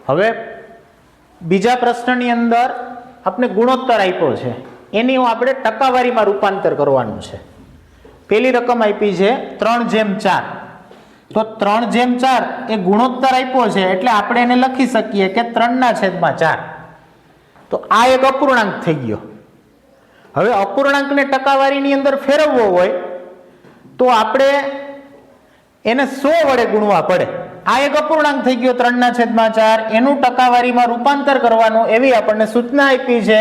હવે બીજા પ્રશ્નની અંદર આપણે ગુણોત્તર આપ્યો છે, એની આપણે ટકાવારીમાં રૂપાંતર કરવાનું છે. પેલી રકમ આપી છે 3/4, તો 3/4 એ ગુણોત્તર આપ્યો છે એટલે આપણે એને લખી શકીએ કે 3/4. તો આ એક અપૂર્ણાંક થઈ ગયો. હવે અપૂર્ણાંકને ટકાવારીની અંદર ફેરવવો હોય તો આપણે એને 100 વડે ગુણવા પડે. આ એક અપૂર્ણાંક થઈ ગયો 3/4, એનું ટકાવારીમાં રૂપાંતર કરવાનું એવી આપણને સૂચના આપી છે.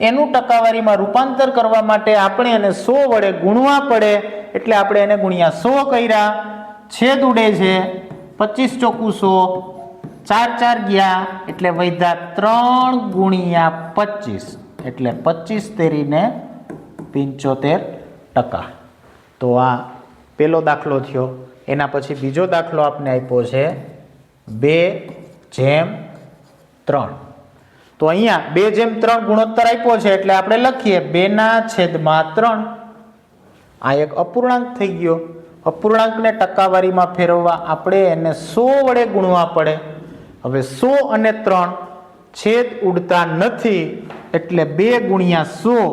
એનું ટકાવારીમાં રૂપાંતર કરવા માટે આપણે એને 100 વડે ગુણવા પડે, એટલે આપણે એને ગુણ્યા 100 કર્યા. છેદ ઉડે છે, 25 ચોકું 100, 4 4 ગયા એટલે વધ્યા 3 ગુણ્યા 25, એટલે 25 તેરીને 75%. તો આ પેલો દાખલો થયો. એના પછી બીજો દાખલો આપને આપ્યો છે 2/3. તો અહીંયા 2/3 ગુણોત્તર આપ્યો છે એટલે આપણે લખીએ 2/3. આ એક અપૂર્ણાંક થઈ ગયો. અપૂર્ણાંકને ટકાવારીમાં ફેરવવા આપણે એને 100 વડે ગુણવા પડે. હવે 100 અને 3 છેદ ઉડતા નથી એટલે 2 ગુણ્યા 100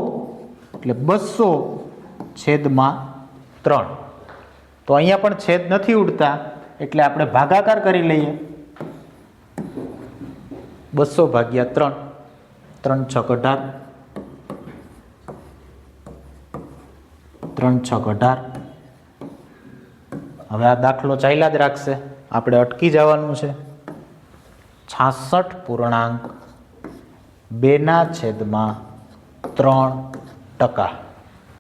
એટલે 200/3. તો અહીંયા પણ છેદ નથી ઉડતા એટલે આપણે ભાગાકાર કરી લઈએ. 200/3, 3 × 6 = 18, 3 × 6 = 18. હવે આ દાખલો ચાલ્યા જ રાખશે, આપણે અટકી જવાનું છે. 66.2/3%.